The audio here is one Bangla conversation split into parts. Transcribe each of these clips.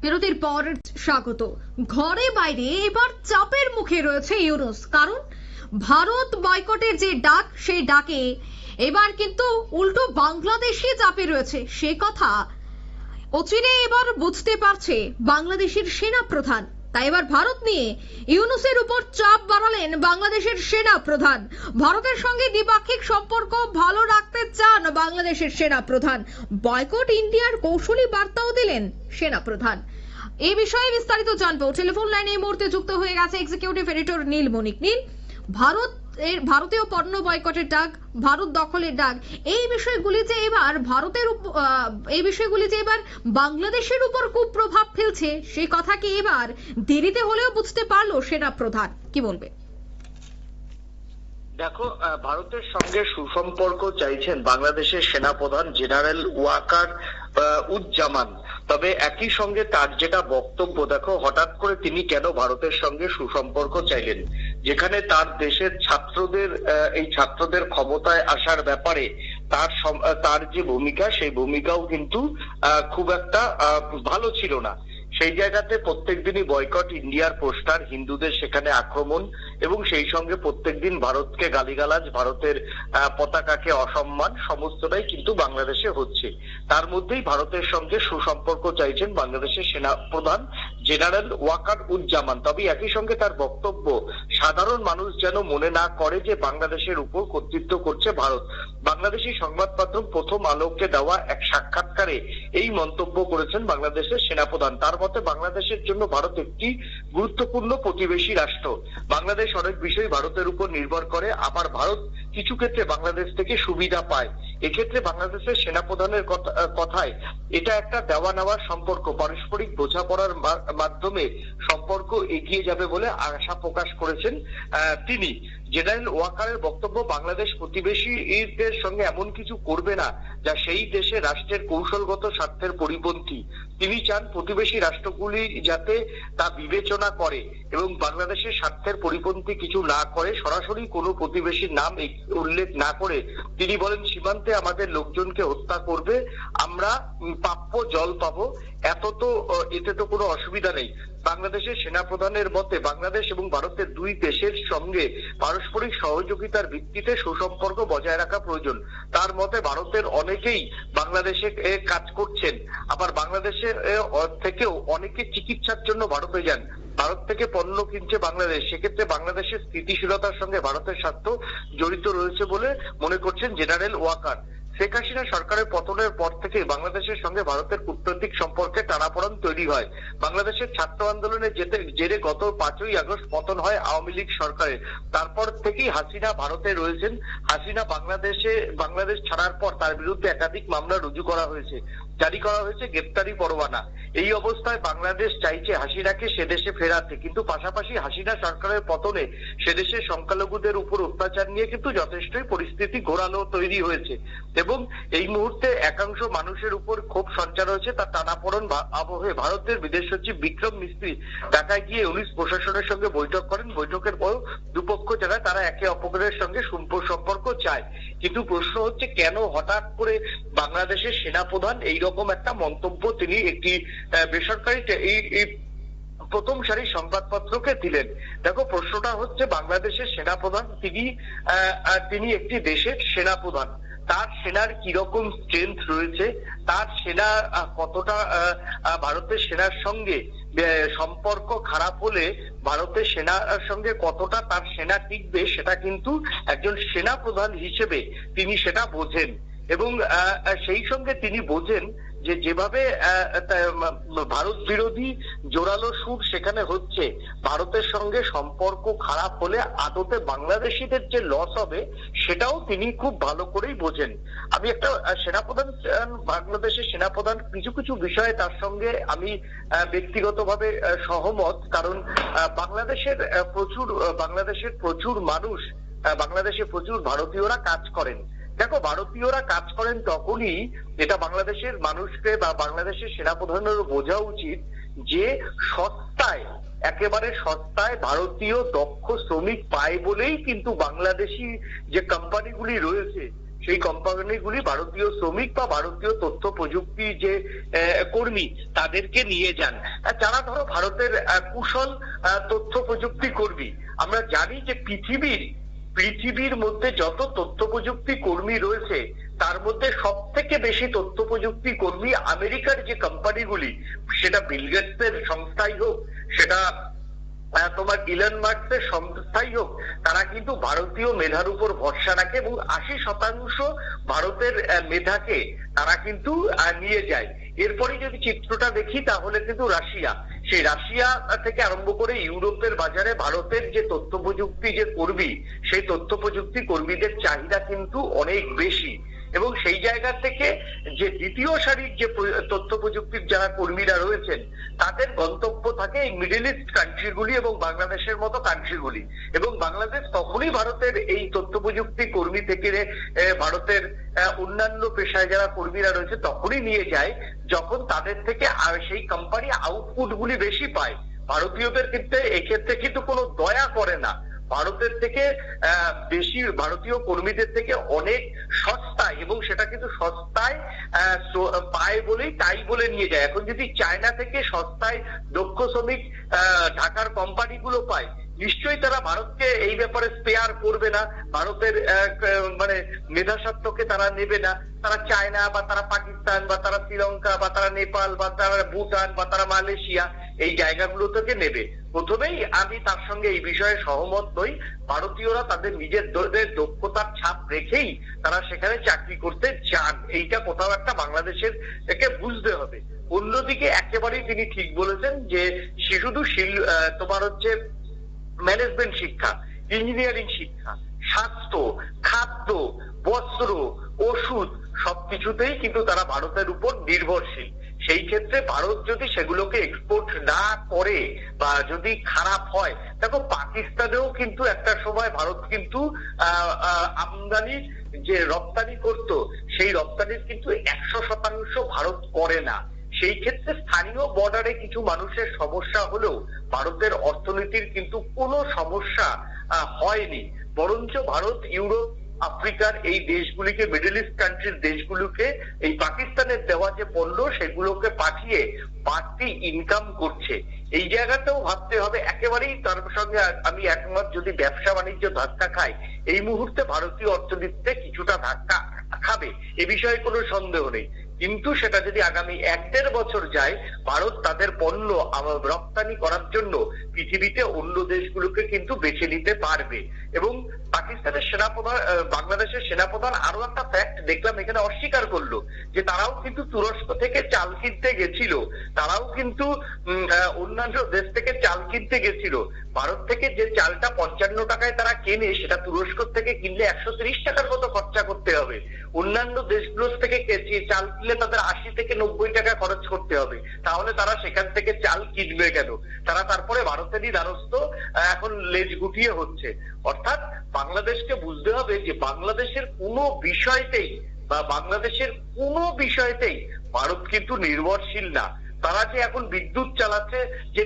বিরতির পর স্বাগত। ঘরে বাইরে এবার চাপের মুখে রয়েছে ইউনূস, কারণ ভারত বয়কটের যে ডাক, সেই ডাকে এবার কিন্তু উল্টো বাংলাদেশি চাপে রয়েছে। সে কথা অচিরে এবার বুঝতে পারছে বাংলাদেশের সেনা প্রধান। তাই এবার ভারত নিয়ে ইউনূসের উপর চাপ বাড়ালেন বাংলাদেশের সেনা প্রধান। ভারতের সঙ্গে দ্বিপাক্ষিক সম্পর্ক ভালো রাখতে চান বাংলাদেশের সেনা প্রধান। বয়কট ইন্ডিয়ার কৌশলী বার্তাও দিলেন সেনা প্রধান। এই বিষয়ে বিস্তারিত জানবো। টেলিফোন লাইনে এই মুহূর্তে যুক্ত হয়ে গেছে এক্সিকিউটিভ এডিটর নীল মনিক। নীল, ভারতীয় পণ্য বয়কটের ডাক, ভারত দখলের ডাক, এই বিষয়গুলি যে এবার বাংলাদেশের উপর খুব প্রভাব ফেলছে, সেই কথা কি এবার দেরিতে হলেও বুঝতে পারলো সেনা প্রধান? কি বলবে? দেখো, ভারতের সঙ্গে সুসম্পর্ক চাইছেন বাংলাদেশের সেনাপ্রধান জেনারেল ওয়াকার উজ্জামান। তবে একই সঙ্গে তার যেটা বক্তব্য, দেখো হঠাৎ করে তিনি কেন ভারতের সঙ্গে সুসম্পর্ক চাইলেন, যেখানে তার দেশের ছাত্রদের ক্ষমতায় আসার ব্যাপারে তার যে ভূমিকা, সেই ভূমিকাও কিন্তু খুব একটা ভালো ছিল না। সেই জায়গাতে প্রত্যেকদিনই বয়কট ইন্ডিয়ার পোস্টার, হিন্দুদের সেখানে আক্রমণ এবং সেই সঙ্গে প্রত্যেকদিন ভারতকে গালিগালাজ, ভারতের পতাকাকে অসম্মান, সমস্তটাই কিন্তু বাংলাদেশে হচ্ছে। তার মধ্যেই ভারতের সঙ্গে সুসম্পর্ক চাইছেন বাংলাদেশের সেনা প্রধান জেনারেল ওয়াকার উজ্জামান। তবে একই সঙ্গে তার বক্তব্য, সাধারণ মানুষ যেন মনে না করে যে বাংলাদেশের উপর কর্তৃত্ব করছে ভারত। বাংলাদেশি সংবাদ মাধ্যম প্রথম আলোকে দেওয়া এক সাক্ষাৎকারে এই মন্তব্য করেছেন বাংলাদেশের সেনাপ্রধান। তার মতে বাংলাদেশের জন্য ভারত একটি গুরুত্বপূর্ণ প্রতিবেশী রাষ্ট্র। বাংলাদেশ অনেক বিষয় ভারতের উপর নির্ভর করে, আবার ভারত কিছু ক্ষেত্রে বাংলাদেশ থেকে সুবিধা পায়। এক্ষেত্রে বাংলাদেশের সেনাপ্রধানের কথায় এটা একটা দেওয়া নেওয়ার সম্পর্ক, পারস্পরিক বোঝাপড়ার মাধ্যমে সম্পর্ক এগিয়ে যাবে বলে আশা প্রকাশ করেছেন তিনি। জেনারেল ওয়াকারের বক্তব্য, বাংলাদেশ প্রতিবেশীদের সঙ্গে এমন কিছু করবে না যা সেই দেশে রাষ্ট্রের কৌশলগত স্বার্থের পরিপন্থী। তিনি চান প্রতিবেশী রাষ্ট্রগুলি যাতে তা বিবেচনা করে এবং বাংলাদেশের স্বার্থের পরিপন্থী কিছু না করে। সরাসরি কোনো প্রতিবেশীর নাম উল্লেখ না করে তিনি বলেন, সীমান্তে আমাদের লোকজনকে হত্যা করবে, আমরা প্রাপ্য জল পাবো, এতে তো কোনো অসুবিধা নেই। বাংলাদেশের সেনাপ্রধানের মতে বাংলাদেশ এবং ভারতের দুই দেশের সঙ্গে পারস্পরিক সহযোগিতার ভিত্তিতে সুসম্পর্ক বজায় রাখা প্রয়োজন। তার মতে ভারতের অনেকেই বাংলাদেশে কাজ করছেন, আবার বাংলাদেশের থেকেও অনেকে চিকিৎসার জন্য ভারতে যান, ভারত থেকে পণ্য কিনছে বাংলাদেশ। সেক্ষেত্রে বাংলাদেশের স্থিতিশীলতার সঙ্গে ভারতের স্বার্থ জড়িত রয়েছে বলে মনে করছেন জেনারেল ওয়াকার। শেখ হাসিনা সরকারের পতনের পর থেকে বাংলাদেশের সঙ্গে ভারতের কূটনৈতিক সম্পর্কে টানাপোড়েন তৈরি হয়। বাংলাদেশের ছাত্র আন্দোলনের জেরে গত 5ই আগস্ট পতন হয় আওয়ামী লীগ সরকারের। তারপর থেকেই হাসিনা ভারতে রয়েছেন। হাসিনা বাংলাদেশ ছাড়ার পর তার বিরুদ্ধে একাধিক মামলা রুজু করা হয়েছে, জারি করা হয়েছে গ্রেপ্তারি পরোয়ানা। এই অবস্থায় বাংলাদেশ চাইছে হাসিনাকে সেদেশে ফেরাতে, কিন্তু পাশাপাশি হাসিনা সরকারের পতনে সেদেশের সংখ্যালঘুদের উপর অত্যাচার নিয়ে কিন্তু যথেষ্টই পরিস্থিতি ঘোরালো তৈরি হয়েছে এবং এই মুহূর্তে একাংশ মানুষের উপর ক্ষোভ সঞ্চার হয়েছে। তার টানাপোড়েন আবহে ভারতের বিদেশ সচিব বিক্রম মিস্ত্রি ঢাকায় গিয়ে ইউনিস প্রশাসনের সঙ্গে বৈঠক করেন। বৈঠকের পর দুপক্ষ জানায় তারা একে অপরের সঙ্গে সম্পর্ক চায়, কিন্তু প্রশ্ন হচ্ছে কেন হঠাৎ করে বাংলাদেশের সেনাপ্রধান এইরকম একটা মন্তব্য তিনি একটি বেসরকারি এই প্রথম সারির সংবাদপত্রকে দিলেন। দেখো, প্রশ্নটা হচ্ছে বাংলাদেশের সেনাপ্রধান তিনি একটি দেশের সেনাপ্রধান, তার সেনার কিরকম স্ট্রেংথ রয়েছে, তার সেনা কতটা ভারতের সেনার সঙ্গে সম্পর্ক খারাপ হলে ভারতের সেনার সঙ্গে কতটা তার সেনা টিকবে, সেটা কিন্তু একজন সেনা প্রধান হিসেবে তিনি সেটা বোঝেন এবং সেই সঙ্গে তিনি বোঝেন যে যেভাবে ভারত বিরোধী জোরালো সুর সেখানে হচ্ছে, ভারতের সঙ্গে সম্পর্ক খারাপ হলে আদতে বাংলাদেশিদের যে লস হবে সেটাও তিনি খুব ভালো করেই বোঝেন। আমি একটা বাংলাদেশের সেনাপ্রধান কিছু কিছু বিষয়ে তার সঙ্গে আমি ব্যক্তিগতভাবে সহমত, কারণ বাংলাদেশে প্রচুর মানুষ, বাংলাদেশে প্রচুর ভারতীয়রা কাজ করেন। দেখো, ভারতীয়রা কাজ করেন তখনই, এটা বাংলাদেশের মানুষকে বা বাংলাদেশের সেনাপ্রধানেরও বোঝা উচিত যে একেবারে সস্তায় ভারতীয় দক্ষ শ্রমিক পায় বলেই কিন্তু বাংলাদেশি যে কোম্পানিগুলি রয়েছে সেই কোম্পানিগুলি ভারতীয় শ্রমিক বা ভারতীয় তথ্য প্রযুক্তি যে কর্মী তাদেরকে নিয়ে যান, যারা ধরো ভারতের কুশল তথ্য প্রযুক্তি কর্মী। আমরা জানি যে পৃথিবীর মধ্যে যত তথ্য প্রযুক্তি কর্মী রয়েছে তার মধ্যে সব থেকে বেশি তথ্য প্রযুক্তি কর্মী আমেরিকার যে কোম্পানিগুলি, সেটা বিল গেটসের সংস্থাই হোক, সেটা তোমার ইলন মাস্কের সংস্থাই হোক, তারা কিন্তু ভারতীয় মেধার উপর ভরসা রাখে এবং 80% ভারতের মেধাকে তারা কিন্তু নিয়ে যায়। এরপরে যদি চিত্রটা দেখি তাহলে কিন্তু সেই রাশিয়া থেকে আরম্ভ করে ইউরোপের বাজারে ভারতের যে তথ্য প্রযুক্তি যে কর্মী, সেই তথ্য প্রযুক্তি কর্মীদের চাহিদা কিন্তু অনেক বেশি। এবং সেই জায়গা থেকে যে দ্বিতীয় সারির যে তথ্য প্রযুক্তির যারা কর্মীরা রয়েছেন তাদের গন্তব্য থাকে এই মিডল ইস্ট কান্ট্রিগুলি এবং বাংলাদেশের মতো কান্ট্রিগুলি। এবং বাংলাদেশ তখনই ভারতের এই তথ্য প্রযুক্তি কর্মী থেকে ভারতের অন্যান্য পেশায় যারা কর্মীরা রয়েছে তখনই নিয়ে যায় যখন তাদের থেকে সেই কোম্পানি আউটপুট গুলি বেশি পায়। ভারতীয়দের ক্ষেত্রে এক্ষেত্রে কিন্তু কোনো দয়া করে না, ভারতের থেকে বেশি ভারতীয় কর্মীদের থেকে অনেক সস্তায়, এবং সেটা কিন্তু সস্তায় পায় বলেই তাই বলে নিয়ে যায়। এখন যদি চায়না থেকে সস্তায় দক্ষ শ্রমিক ঢাকার কোম্পানিগুলো পায়, নিশ্চয়ই তারা ভারতকে এই ব্যাপারে স্পেয়ার করবে না, ভারতের মানে মেধাস্বত্বকে তারা নেবে না। তারা চায়না বা তারা পাকিস্তান বা তারা শ্রীলঙ্কা বা তারা নেপাল বা তারা ভুটান বা তারা মালয়েশিয়া এই জায়গাগুলো থেকে নেবে। প্রথমেই আমি তার সঙ্গে এই বিষয়ে সহমত নই। ভারতীয়রা তাদের নিজেদের দক্ষতার ছাপ রেখেই তারা সেখানে চাকরি করতে চান, এইটা কোথাও একটা বাংলাদেশের থেকে বুঝতে হবে। অন্যদিকে একেবারেই তিনি ঠিক বলেছেন যে সে শুধু তোমার হচ্ছে ম্যানেজমেন্ট শিক্ষা, ইঞ্জিনিয়ারিং শিক্ষা, স্বাস্থ্য, খাদ্য, বস্ত্র, ওষুধ সবকিছুতেই কিন্তু তারা ভারতের উপর নির্ভরশীল। সেই ক্ষেত্রে ভারত যদি সেগুলোকে এক্সপোর্ট না করে বা যদি খারাপ হয়, দেখো পাকিস্তানেও কিন্তু একটা সময় ভারত কিন্তু আমদানি যে রপ্তানি করত সেই রপ্তানির কিন্তু 100% ভারত করে না। সেই ক্ষেত্রে স্থানীয় বর্ডারে কিছু মানুষের সমস্যা হলেও ভারতের অর্থনীতির কিন্তু কোনো সমস্যা হয়নি, বরঞ্চ ভারত ইউরোপ আফ্রিকার এই দেশগুলিকে, মিডল ইস্ট কান্ট্রির দেশগুলোকে এই পাকিস্তানের দেওয়া যে পণ্য সেগুলোকে পাঠিয়ে বাড়তি ইনকাম করছে। এই জায়গাতেও ভাবতে হবে, একেবারেই তার সঙ্গে আমি একমত, যদি ব্যবসা বাণিজ্য ধাক্কা খায় এই মুহূর্তে ভারতীয় অর্থনীতিতে কিছুটা ধাক্কা খাবে, এ বিষয়ে কোনো সন্দেহ নেই। কিন্তু সেটা যদি আগামী 1-1.5 বছর যায়, ভারত তাদের পণ্য রপ্তানি করার জন্য পৃথিবীতে অন্য দেশগুলোকে কিন্তু বেছে নিতে পারবে। এবং পাকিস্তানের সেনাপ্রধান, বাংলাদেশের সেনাপ্রধান আরো একটা ফ্যাক্ট দেখলাম এখানে অস্বীকার করলো যে তারাও কিন্তু তুরস্ক থেকে চাল কিনতে গেছিল, তারাও কিন্তু অন্যান্য দেশ থেকে চাল কিনতে গেছিল। ভারত থেকে যে চালটা 55 টাকায় তারা কেনে, সেটা তুরস্ক থেকে কিনলে 130 টাকার মতো খরচা করতে হবে। অন্যান্য দেশগুলোর থেকে চাল কিনলে তাদের 80 থেকে 90 টাকা খরচ করতে হবে। তাহলে তারা সেখান থেকে চাল কিনবে কেন? তারা তারপরে ভারতেরই দ্বারস্থ এখন লেজ গুটিয়ে হচ্ছে। অর্থাৎ বাংলাদেশকে বুঝতে হবে যে বাংলাদেশের কোনো বিষয়তেই ভারত কিন্তু নির্ভরশীল না। তারা যে এখন বিদ্যুৎ চালাচ্ছে, যে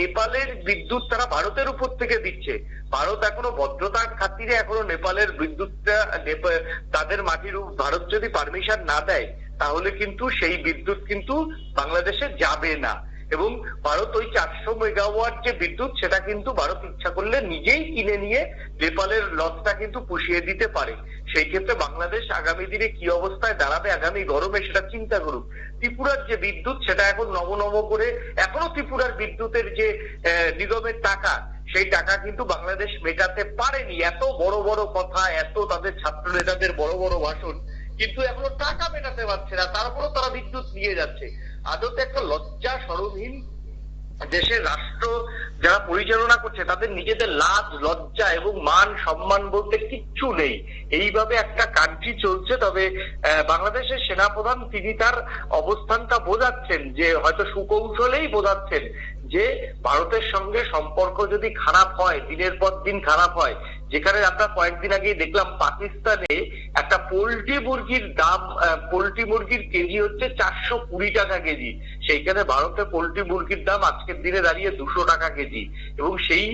নেপালের বিদ্যুৎ তারা ভারতের উপর থেকে দিচ্ছে, ভারত এখনো ভদ্রতার খাতিরে এখনো নেপালের বিদ্যুৎটা তাদের মাটির ভারত যদি পারমিশন না দেয় তাহলে কিন্তু সেই বিদ্যুৎ কিন্তু বাংলাদেশে যাবে না। এবং ভারত ওই 400 মেগাওয়াট যে বিদ্যুৎ সেটা কিন্তু ভারত ইচ্ছা করলে নিজেই কিনে নিয়ে নেপালের লসটা কিন্তু পুষিয়ে দিতে পারে। সেই ক্ষেত্রে বাংলাদেশ আগামী দিনে কি অবস্থায় দাঁড়াবে আগামী গরমে সেটা চিন্তা করুক। ত্রিপুরার যে বিদ্যুৎ সেটা এখন নব করে এখনো ত্রিপুরার বিদ্যুতের যে নিগমের টাকা, সেই টাকা কিন্তু বাংলাদেশ মেটাতে পারেনি। এত বড় বড় কথা, এত তাদের ছাত্র নেতাদের বড় বড় ভাষণ, কিন্তু এখনো টাকা মেটাতে পারছে না, তারপরও তারা বিদ্যুৎ নিয়ে যাচ্ছে। আদতে একটা লজ্জা শরমহীন দেশের রাষ্ট্র যারা পরিচালনা করছে তাদের নিজেদের লাজ লজ্জা এবং মান সম্মান বলতে কিচ্ছু নেই। এইভাবে একটা কান্ট্রি চলছে। তবে বাংলাদেশের সেনাপ্রধান তিনি তার অবস্থানটা বোঝাচ্ছেন, যে হয়তো সুকৌশলেই বোঝাচ্ছেন যে ভারতের সঙ্গে সম্পর্ক যদি খারাপ হয়, দিনের পর দিন খারাপ হয়, যেখানে আমরা কয়েকদিন আগেই দেখলাম পাকিস্তানে একটা পোল্ট্রি মুরগির কেজি হচ্ছে 420 টাকা কেজি, সেইখানে ভারতে পোল্ট্রি মুরগির দাম আজকের দিনে দাঁড়িয়ে 200 টাকা কেজি। এবং সেই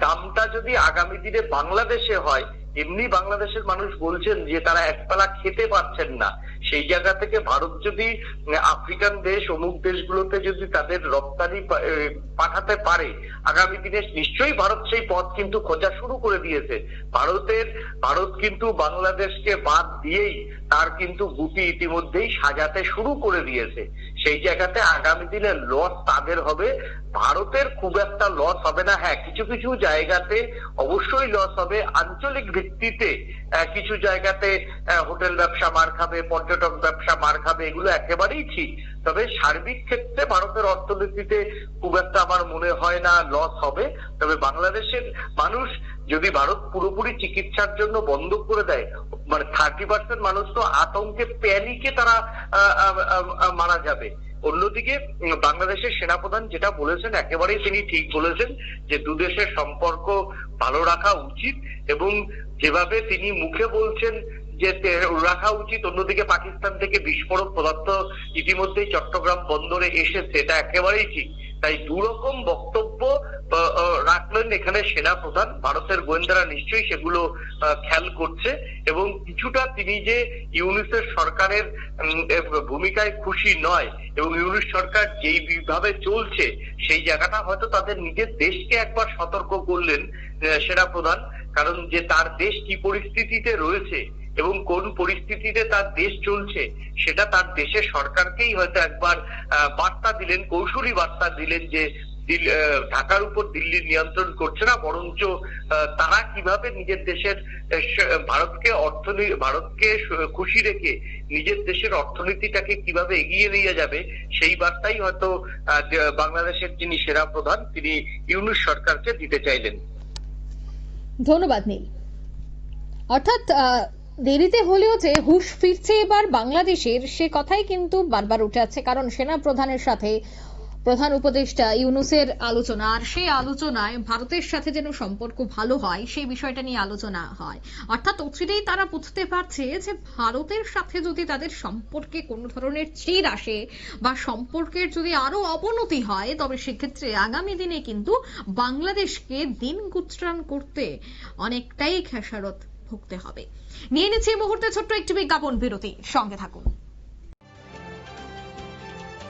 দামটা যদি আগামী দিনে বাংলাদেশে হয়, এমনি বাংলাদেশের মানুষ বলছেন যে তারা একবেলা খেতে পাচ্ছেন না। সেই জায়গা থেকে ভারত যদি আফ্রিকান দেশ অমুক দেশগুলোতে যদি তাদের রপ্তানি পাঠাতে পারে, আগামী দিনে নিশ্চয়ই ভারত সেই পথ কিন্তু খোঁজা শুরু করে দিয়েছে। ভারত কিন্তু বাংলাদেশকে বাদ দিয়েই তার কিন্তু গুটি ইতিমধ্যেই সাজাতে শুরু করে দিয়েছে। সেই জায়গাতে আগামী দিনে লস তাদের হবে, ভারতের খুব একটা লস হবে না। হ্যাঁ, কিছু কিছু জায়গাতে অবশ্যই লস হবে, আঞ্চলিক ভিত্তিতে কিছু জায়গাতে হোটেল ব্যবসা মার খাবে, পর্যটক ব্যবসা মার খাবে, এগুলো একেবারেই ঠিক। তবে সার্বিক ক্ষেত্রে ভারতের অর্থনীতিতে খুব একটা আমার মনে হয় না লস হবে। তবে বাংলাদেশের মানুষ যদি ভারত পুরোপুরি চিকিৎসার জন্য বন্ধ করে দেয়, মানে 30% মানুষ তো আতঙ্কে প্যানিকে তারা মারা যাবে। অন্যদিকে বাংলাদেশের সেনাপ্রধান যেটা বলেছেন একেবারেই তিনি ঠিক বলেছেন যে দুদেশের সম্পর্ক ভালো রাখা উচিত, এবং যেভাবে তিনি মুখে বলছেন যে রাখা উচিত, অন্যদিকে পাকিস্তান থেকে বিস্ফোরক পদার্থ ইতিমধ্যেই চট্টগ্রাম বন্দরে এসেছে, এটা একেবারেই ঠিক। তাই দুরকম বক্তব্য রাখলেন এখানে সেনাপ্রধান। ভারতের গোয়েন্দারা নিশ্চয়ই সেগুলো খেয়াল করছে, এবং কিছুটা তিনি যে ইউনূসের সরকারের ভূমিকায় খুশি নয়, এবং ইউনূস সরকার যেই ভাবে চলছে সেই জায়গাটা হয়তো তাদের নিজের দেশকে একবার সতর্ক করলেন সেনাপ্রধান। কারণ যে তার দেশ কি পরিস্থিতিতে রয়েছে এবং কোন পরিস্থিতিতে তার দেশ চলছে সেটা তার দেশের সরকারকেই হয়তো একবার বার্তা দিলেন, কৌশলী বার্তা দিলেন যে ঢাকার উপর দিল্লি নিয়ন্ত্রণ করছে না, বরঞ্চ তারা কিভাবে নিজের দেশের ভারতকে খুশি রেখে নিজের দেশের অর্থনীতিটাকে কিভাবে এগিয়ে নিয়ে যাবে সেই বার্তাই হয়তো বাংলাদেশের যিনি সেনাপ্রধান তিনি ইউনূস সরকারকে দিতে চাইলেন। ধন্যবাদ নীল। অর্থাৎ দেরিতে হলেও যে হুঁশ ফিরছে এবার বাংলাদেশের, সে কথাই কিন্তু বারবার উঠে আসছে। কারণ সেনা প্রধানের সাথে প্রধান উপদেষ্টা ইউনূসের আলোচনা, আর সেই আলোচনায় ভারতের সাথে যেন সম্পর্ক ভালো হয় সেই বিষয়টা নিয়ে আলোচনা হয়। অর্থাৎ অচিরেই তারা বুঝতে পারছে যে ভারতের সাথে যদি তাদের সম্পর্কে কোনো ধরনের চির আসে বা সম্পর্কের যদি আরো অবনতি হয়, তবে সেক্ষেত্রে আগামী দিনে কিন্তু বাংলাদেশকে দিন গুজরান করতে অনেকটাই খেসারত ভুগতে হবে। নিয়ে নিচ্ছে এই মুহূর্তে ছোট্ট একটি বিজ্ঞাপন বিরতি, সঙ্গে থাকুন।